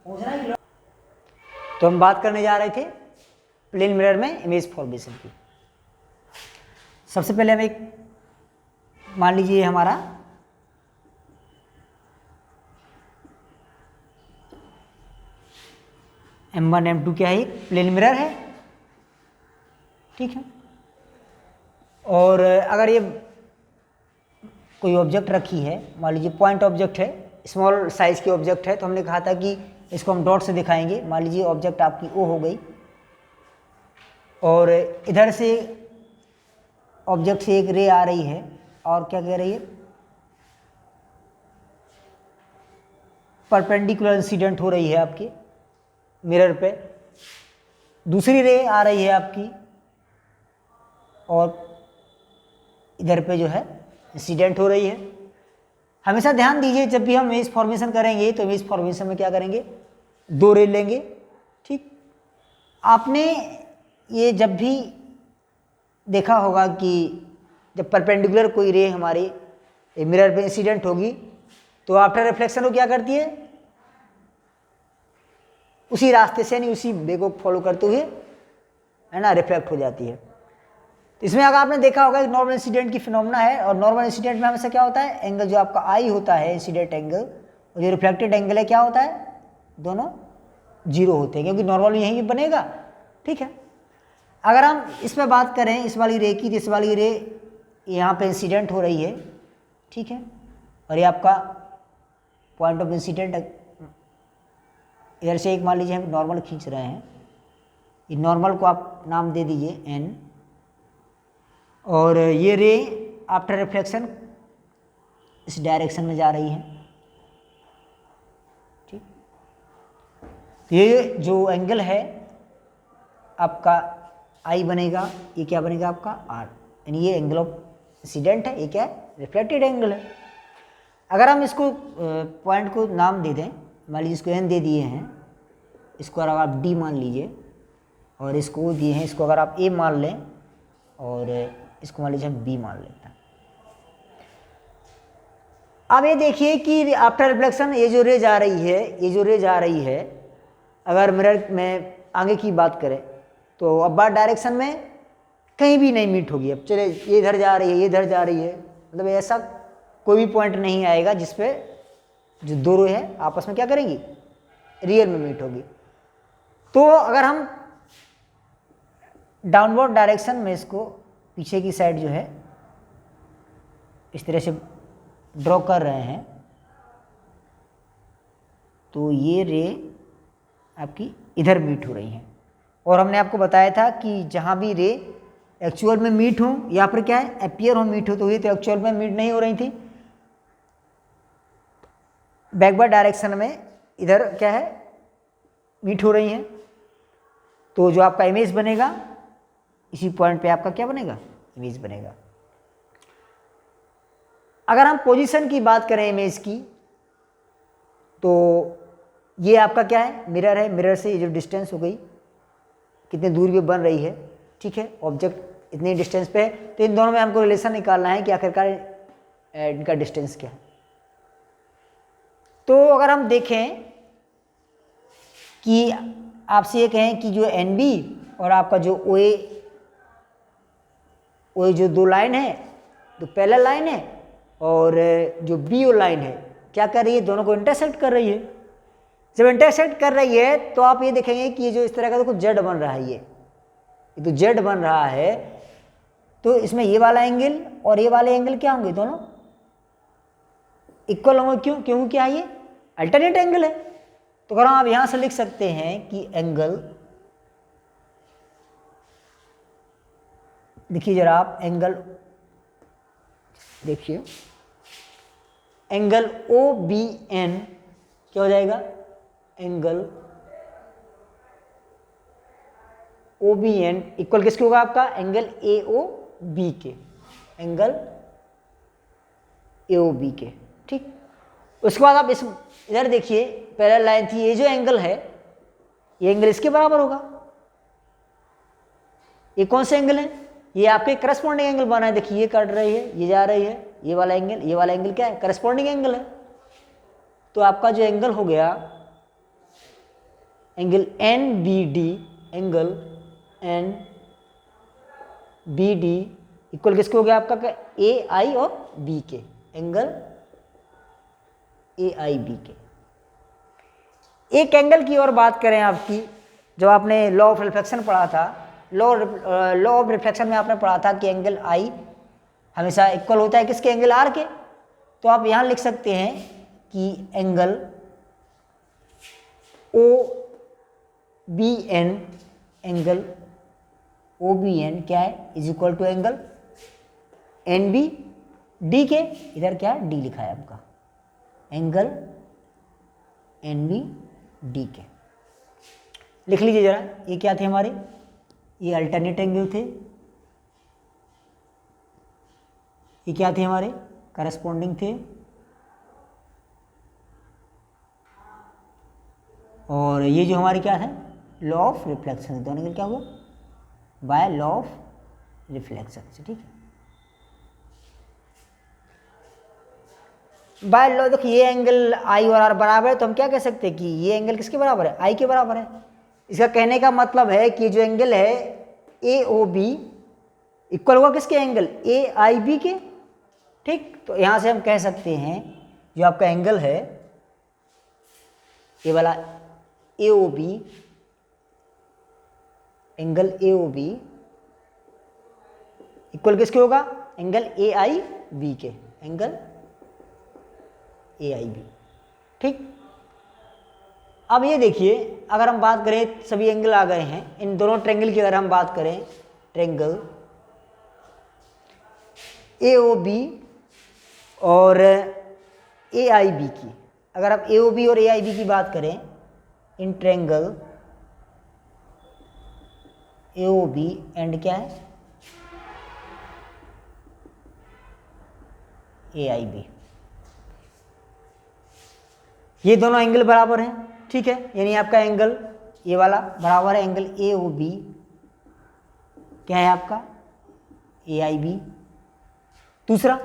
तो हम बात करने जा रहे थे प्लेन मिरर में इमेज फॉर्मेशन की। सबसे पहले हम एक मान लीजिए हमारा M1 M2 क्या है, एक प्लेन मिरर है, ठीक है। और अगर ये कोई ऑब्जेक्ट रखी है, मान लीजिए पॉइंट ऑब्जेक्ट है, स्मॉल साइज की ऑब्जेक्ट है, तो हमने कहा था कि इसको हम डॉट से दिखाएंगे। मान लीजिए ऑब्जेक्ट आपकी O हो गई और इधर से ऑब्जेक्ट से एक रे आ रही है और क्या कह रही है, परपेंडिकुलर इंसिडेंट हो रही है आपके मिरर पे। दूसरी रे आ रही है आपकी और इधर पे जो है इंसिडेंट हो रही है। हमेशा ध्यान दीजिए जब भी हम इमेज फॉर्मेशन करेंगे तो इमेज फॉर्मेशन में क्या करेंगे, दो रे लेंगे, ठीक। आपने ये जब भी देखा होगा कि जब परपेंडिकुलर कोई रे हमारे मिरर पे इंसिडेंट होगी तो आफ्टर रिफ्लेक्शन वो क्या करती है, उसी रास्ते से यानी उसी वे को फॉलो करते हुए है ना रिफ्लेक्ट हो जाती है। तो इसमें अगर आपने देखा होगा कि नॉर्मल इंसिडेंट की फिनोमेना है और नॉर्मल इंसिडेंट में हमेशा क्या होता है, एंगल जो आपका आई होता है इंसिडेंट एंगल और जो रिफ्लेक्टेड एंगल है क्या होता है, दोनों जीरो होते हैं क्योंकि नॉर्मल यहीं भी बनेगा, ठीक है। अगर हम इसमें बात करें इस वाली रे की, तो इस वाली रे यहाँ पे इंसिडेंट हो रही है, ठीक है, और ये आपका पॉइंट ऑफ इंसिडेंट इधर से एक मान लीजिए हम नॉर्मल खींच रहे हैं, ये नॉर्मल को आप नाम दे दीजिए n, और ये रे आफ्टर रिफ्लेक्शन इस डायरेक्शन में जा रही है, ठीक। तो ये जो एंगल है आपका I बनेगा, ये क्या बनेगा आपका R, यानी ये एंगल ऑफ इंसिडेंट है, ये क्या है, रिफ्लेक्टेड एंगल है। अगर हम इसको पॉइंट को नाम दे दें, मान लीजिए इसको n दे दिए हैं, इसको अगर आप d मान लीजिए और इसको O दिए हैं, इसको अगर आप a मान लें और इसको मान लीजिए हम b मान लेते हैं। अब ये देखिए कि आफ्टर रिफ्लेक्शन ये जो रे जा रही है, ये जो रे जा रही है, अगर मिरर में आगे की बात करें तो अबाउट डायरेक्शन में कहीं भी नहीं मीट होगी। अब चले ये इधर जा रही है, ये इधर जा रही है, मतलब ऐसा कोई भी पॉइंट नहीं आएगा जिसपे जो दो रो है आपस में क्या करेंगी, रियल में मीट होगी। तो अगर हम डाउनवर्ड डायरेक्शन में इसको पीछे की साइड जो है इस तरह से ड्रॉ कर रहे हैं तो ये रे आपकी इधर मीट हो रही हैं। और हमने आपको बताया था कि जहाँ भी रे एक्चुअल में मीट हो या फिर क्या है अपीयर हो मीट हो, तो ये तो एक्चुअल में मीट नहीं हो रही थी, बैकवर्ड डायरेक्शन में इधर क्या है मीट हो रही हैं। तो जो आपका इमेज बनेगा इसी पॉइंट पे आपका क्या बनेगा, इमेज बनेगा। अगर हम पोजीशन की बात करें इमेज की तो ये आपका क्या है, मिरर है, मिरर से ये जो डिस्टेंस हो गई कितने दूर पे बन रही है, ठीक है, ऑब्जेक्ट इतने डिस्टेंस पे है, तो इन दोनों में हमको रिलेशन निकालना है कि आखिरकार इनका डिस्टेंस क्या है। तो अगर हम देखें कि आपसे ये कहें कि जो NB और आपका जो OA जो दो लाइन है, जो पैरेलल लाइन है, और जो BO लाइन है क्या कर रही है, दोनों को इंटरसेक्ट कर रही है। जब इंटरसेक्ट कर रही है तो आप ये देखेंगे कि ये जो इस तरह का देखो Z बन रहा है, ये तो Z बन रहा है, तो इसमें ये वाला एंगल और ये वाले एंगल क्या होंगे, दोनों इक्वल होंगे। क्यों, क्योंकि क्या ये अल्टरनेट एंगल है। तो अगर आप यहां से लिख सकते हैं कि एंगल, देखिए जरा आप एंगल देखिए, एंगल OBN क्या हो जाएगा, एंगल OBN इक्वल किसके होगा आपका, एंगल AOB के, एंगल AOB के, ठीक। उसके बाद आप इस इधर देखिए पैरेलल लाइन थी, ये जो एंगल है ये एंगल इसके बराबर होगा। ये कौन से एंगल है, ये आपके करस्पॉन्डिंग एंगल बना है, देखिए ये कट रही है, ये जा रही है, ये वाला एंगल क्या है, करस्पॉन्डिंग एंगल है। तो आपका जो एंगल हो गया angle N B D, angle N B D equal किसके हो गया आपका, ए आई और बी के, एंगल ए आई बी के। एक एंगल की और बात करें आपकी, जब आपने लॉ ऑफ रिफ्लेक्शन पढ़ा था, लॉ ऑफ रिफ्लेक्शन में आपने पढ़ा था कि एंगल आई हमेशा इक्वल होता है किसके, एंगल आर के। तो आप यहाँ लिख सकते हैं कि angle O B N, angle O B N क्या है, is equal to angle N B D के, इधर क्या डी लिखा है आपका, एंगल एन बी डी के। लिख लीजिए जरा, ये क्या थे हमारे, ये अल्टरनेट एंगल थे, ये क्या थे हमारे, करस्पॉन्डिंग थे, और ये जो हमारे क्या है, लॉ ऑफ रिफ्लेक्शन, दोनों एंगल क्या हुआ, बाय लॉ ऑफ रिफ्लेक्शन से, ठीक है। बाय लॉ देखिए ये एंगल आई और आर बराबर है, तो हम क्या कह सकते हैं कि ये एंगल किसके बराबर है, आई के बराबर है। इसका कहने का मतलब है कि जो एंगल है ए ओ बी इक्वल होगा किसके, एंगल ए आई बी के, ठीक। तो यहां से हम कह सकते हैं जो आपका एंगल है ये वाला A O B, angle A O B equal किसके होगा, एंगल ए आई बी के, एंगल ए आई बी, ठीक। अब ये देखिए, अगर हम बात करें, सभी एंगल आ गए हैं, इन दोनों ट्रेंगल की अगर हम बात करें, ट्रेंगल ए ओ बी और ए आई बी की, अगर आप ए ओ बी और ए आई बी की बात करें, in triangle A O B and क्या है, ए आई बी, ये दोनों एंगल बराबर हैं, ठीक है। यानी आपका एंगल ये वाला बराबर है एंगल ए ओ बी, क्या है आपका, ए आई बी। दूसरा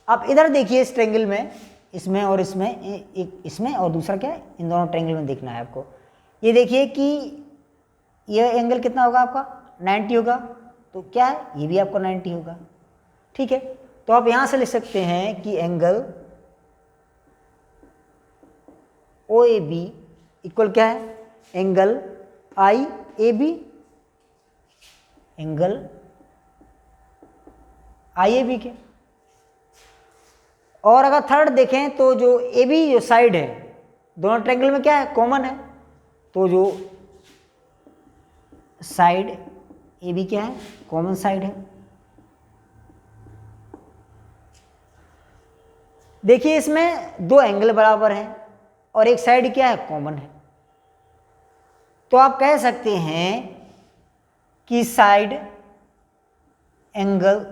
आप इधर देखिए, इस ट्रेंगल में, इसमें और इसमें, एक इसमें और दूसरा क्या है, इन दोनों ट्रेंगल में देखना है आपको। ये देखिए कि ये एंगल कितना होगा आपका, 90 होगा, तो क्या है, ये भी आपका 90 होगा, ठीक है। तो आप यहाँ से लिख सकते हैं कि angle O A B equal क्या है, angle I A B, angle I A B के। और अगर थर्ड देखें तो जो ए बी जो साइड है, दोनों ट्रायंगल में क्या है, कॉमन है, तो जो साइड ए बी क्या है, कॉमन साइड है। देखिए इसमें दो एंगल बराबर हैं और एक साइड क्या है, कॉमन है, तो आप कह सकते हैं कि side angle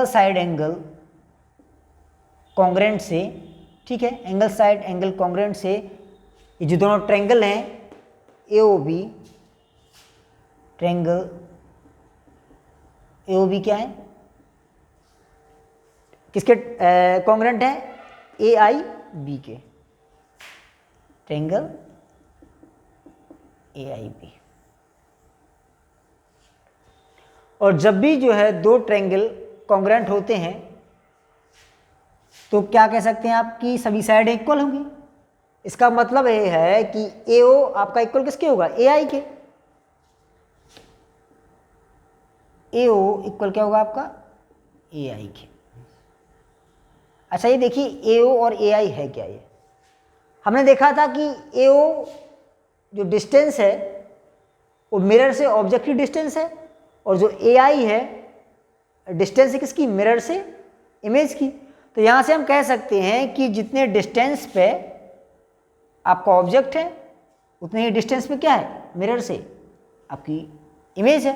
side angle congruent से, ठीक है, एंगल साइड एंगल कॉन्ग्रेंट से ये जो दोनों ट्रायंगल हैं A O B, triangle A O B क्या है, किसके कॉन्ग्रेंट है, ए आई बी के, ट्रायंगल ए आई बी। और जब भी जो है दो ट्रायंगल कॉन्ग्रेंट होते हैं तो क्या कह सकते हैं आप कि सभी साइड इक्वल होंगी। इसका मतलब ये है कि ए ओ आपका इक्वल किसके होगा, ए आई के, ए ओ इक्वल क्या होगा आपका, ए आई के। अच्छा ये देखिए ए ओ और ए आई है क्या, ये हमने देखा था कि ए ओ जो डिस्टेंस है वो मिरर से ऑब्जेक्टिव डिस्टेंस है, और जो ए आई है डिस्टेंस है किसकी, मिरर से इमेज की। तो यहाँ से हम कह सकते हैं कि जितने डिस्टेंस पे आपका ऑब्जेक्ट है उतने ही डिस्टेंस पे क्या है, मिरर से आपकी इमेज है,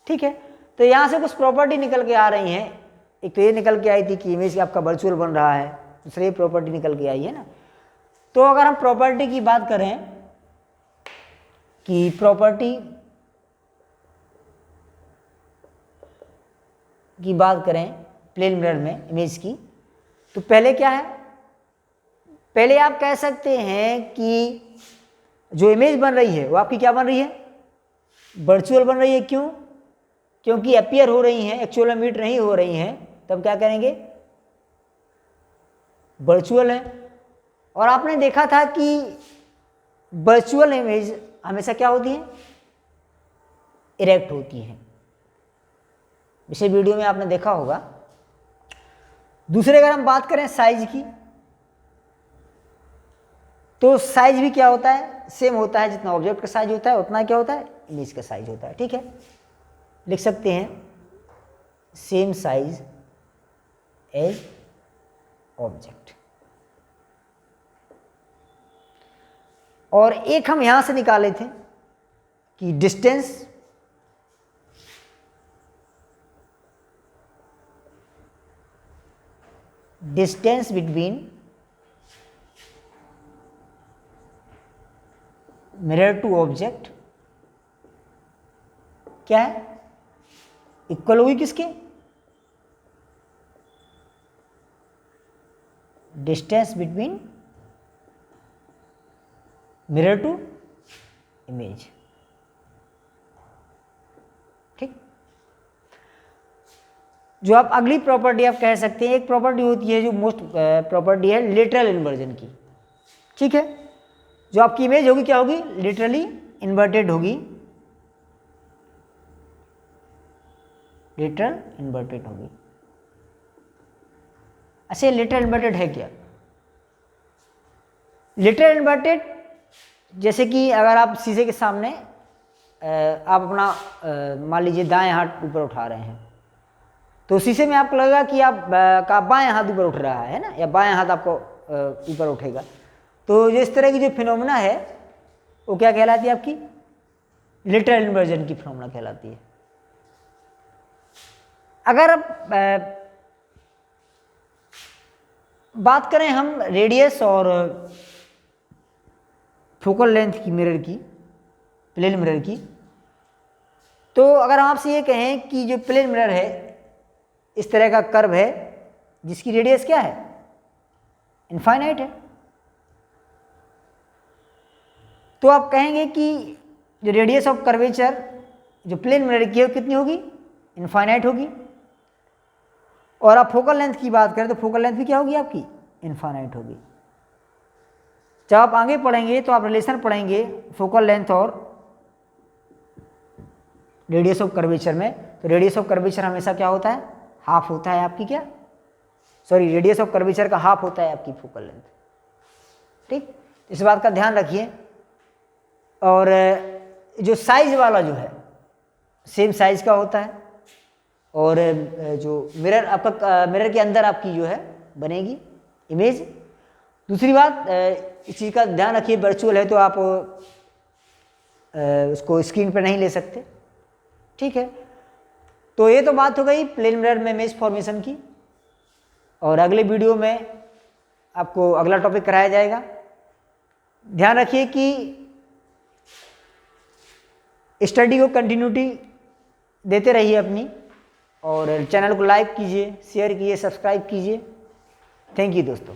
ठीक है। तो यहाँ से कुछ प्रॉपर्टी निकल के आ रही हैं, एक तो ये निकल के आई थी कि इमेज आपका वर्चुअल बन रहा है, दूसरी प्रॉपर्टी निकल के आई है ना। तो अगर हम प्रॉपर्टी की बात करें कि प्रॉपर्टी की बात करें प्लेन मिरर में इमेज की, तो पहले क्या है, पहले आप कह सकते हैं कि जो इमेज बन रही है वो आपकी क्या बन रही है, वर्चुअल बन रही है। क्यों? क्योंकि अपीयर हो रही हैं, एक्चुअल में मीट नहीं हो रही हैं, तब क्या करेंगे, वर्चुअल है। और आपने देखा था कि वर्चुअल इमेज हमेशा क्या होती है, इरेक्ट होती है। पिछले वीडियो में आपने देखा होगा। दूसरे अगर हम बात करें साइज की, तो साइज भी क्या होता है, सेम होता है। जितना ऑब्जेक्ट का साइज होता है उतना क्या होता है, इमेज का साइज होता है। ठीक है, लिख सकते हैं सेम साइज एज ऑब्जेक्ट। और एक हम यहां से निकाले थे कि distance between mirror to object क्या है, इक्वल होगी किसके, distance between mirror to image. ठीक, जो आप अगली प्रॉपर्टी आप कह सकते हैं, एक प्रॉपर्टी होती है जो मोस्ट प्रॉपर्टी है लेटरल इन्वर्जन की। ठीक है, जो आपकी इमेज होगी क्या होगी, लिटरली इन्वर्टेड होगी, लिटरल इन्वर्टेड होगी। अच्छा, लिटरल इन्वर्टेड है क्या? लिटरल इन्वर्टेड जैसे कि अगर आप शीशे के सामने आप अपना मान लीजिए दाएं हाथ ऊपर उठा रहे हैं, तो शीशे में आपको लगेगा कि आप का बाएं हाथ ऊपर उठ रहा है ना, या बाएं हाथ आपको ऊपर उठेगा। तो जो इस तरह की जो फिनोमेना है वो क्या कहलाती है, आपकी लिटरल इन्वर्जन की फिनोमेना कहलाती है। अगर अब बात करें हम रेडियस और फोकल लेंथ की, मिरर की, प्लेन मिरर की, तो अगर हम आपसे ये कहें कि जो प्लेन मिरर है इस तरह का कर्व है जिसकी रेडियस क्या है, इनफाइनाइट है, तो आप कहेंगे कि जो रेडियस ऑफ कर्वेचर जो प्लेन मिरर की है वो कितनी होगी, इनफाइनाइट होगी। और आप फोकल लेंथ की बात करें तो फोकल लेंथ भी क्या होगी आपकी, इनफाइनाइट होगी। जब आप आगे पढ़ेंगे तो आप रिलेशन पढ़ेंगे फोकल लेंथ और रेडियस ऑफ कर्वेचर में। तो रेडियस ऑफ कर्वेचर हमेशा क्या होता है, हाफ होता है आपकी, क्या सॉरी रेडियस ऑफ कर्वेचर का हाफ होता है आपकी फोकल लेंथ। ठीक, इस बात का ध्यान रखिए। और जो साइज वाला जो है सेम साइज का होता है, और जो मिरर आपका मिरर के अंदर आपकी जो है बनेगी इमेज। दूसरी बात, इस चीज़ का ध्यान रखिए, वर्चुअल है तो आप उसको स्क्रीन पर नहीं ले सकते। ठीक है, तो ये तो बात हो गई प्लेन मिरर में इमेज फॉर्मेशन की, और अगले वीडियो में आपको अगला टॉपिक कराया जाएगा। ध्यान रखिए कि स्टडी को कंटिन्यूटी देते रहिए अपनी, और चैनल को लाइक कीजिए, शेयर कीजिए, सब्सक्राइब कीजिए। थैंक यू दोस्तों।